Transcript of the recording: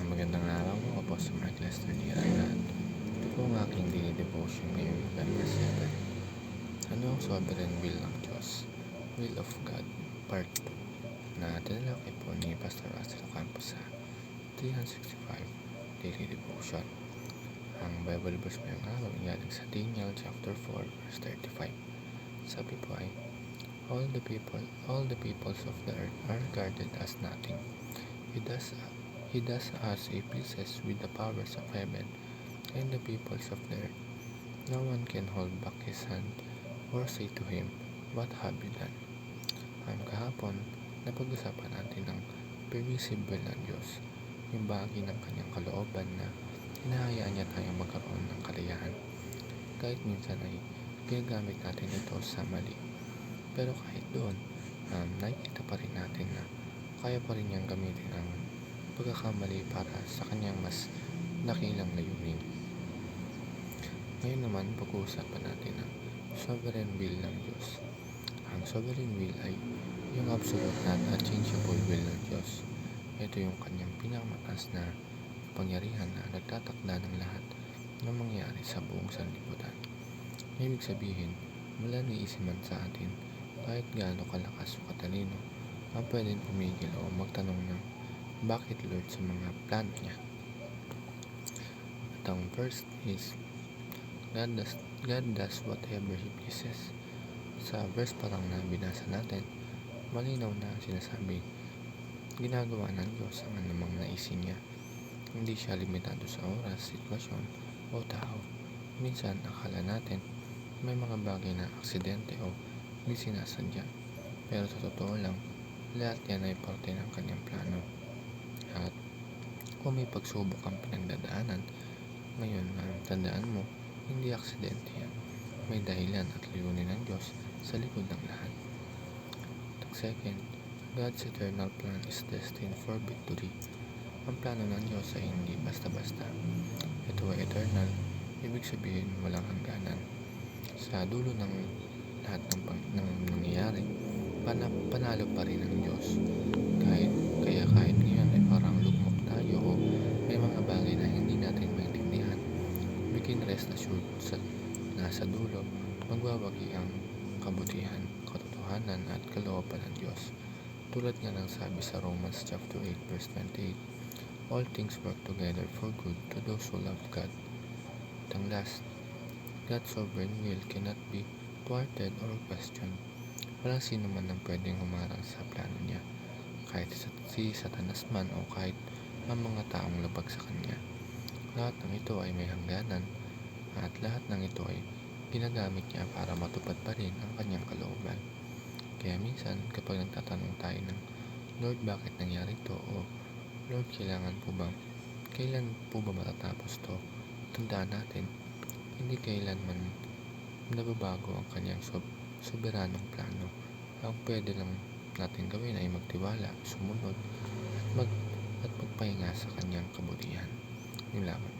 Magandang araw po. Ako po si Mark Lester Liran. Ito po ang aking daily devotion ngayong November 7. Ano ang sovereign will ng Diyos? Will of God, Part 2, na tinalakay po ni Pastor Russell Campos sa 365 Daily Devotion. Ang Bible verse ngayong araw ay galing sa Daniel chapter 4 verse 35. Sabi po ay, all the peoples of the earth are regarded as nothing. He does as he pleases with the powers of heaven and the peoples of the earth. No one can hold back his hand or say to him, what have you done? Kahapon, napag-usapan natin ang permissible ng Diyos, yung bahagi ng kanyang kalooban na hinahayaan niya tayong magkaroon ng kaliyahan. Kahit minsan ay ginagamit natin ito sa mali. Pero kahit doon, nakikita pa rin natin na kaya pa rin niyang gamitin ang pagkakamali para sa kanyang mas dakilang layunin. Ngayon naman, pag-uusapan natin ang sovereign will ng Diyos. Ang sovereign will ay yung absolute na unchangeable will ng Diyos. Ito yung kanyang pinakamataas na kapangyarihan na nagtatakda ng lahat na mangyari sa buong sanlibutan. Ibig sabihin, wala niisip man sa atin kahit gaano kalakas o katalino ang pwedeng pumigil o magtanong ng bakit Lord sa mga plano niya. At ang first is, God does whatever He pleases. Sa verse parang na binasa natin, malinaw na sinasabi, ginagawa ng Diyos ang anumang naisin niya. Hindi siya limitado sa oras, sitwasyon o tao. Minsan akala natin may mga bagay na aksidente o hindi sinasadya. Pero sa totoo lang, lahat yan ay parte ng kanyang plano. At kung may pagsubok ang pinagdadaanan, ngayon tandaan mo, hindi aksidente yan. May dahilan at layunin ng Diyos sa likod ng lahat. At second, God's eternal plan is destined for victory. Ang plano ng Diyos ay hindi basta-basta. Ito ay eternal, ibig sabihin walang hangganan. Sa dulo ng lahat ng nangyayari, panalo pa rin ang Diyos. Kaya kahit ngayon ay parang lugmok tayo o may mga bagay na hindi natin maintindihan, we can rest assured na sa dulo magwawagi ang kabutihan, katotohanan at kalooban ng Diyos. Tulad nga ng sabi sa Romans chapter 8 verse 28, all things work together for good to those who love God. At ang last, God's sovereign will cannot be thwarted or questioned. Walang sino man ang pwedeng humarang sa plano niya, kahit si Satanas man o kahit ang mga taong labag sa kanya. Lahat ng ito ay may hangganan at lahat ng ito ay ginagamit niya para matupad pa rin ang kanyang kalooban. Kaya minsan kapag nagtatanong tayo ng Lord, bakit nangyari ito? O Lord, kailan po ba matatapos to? Tandaan natin, hindi kailanman nababago ang kanyang soberanong plano. Ang pwede lang natin gawin ay magtiwala, sumunod at magpahinga sa kanyang kabutihan. Yun lamang.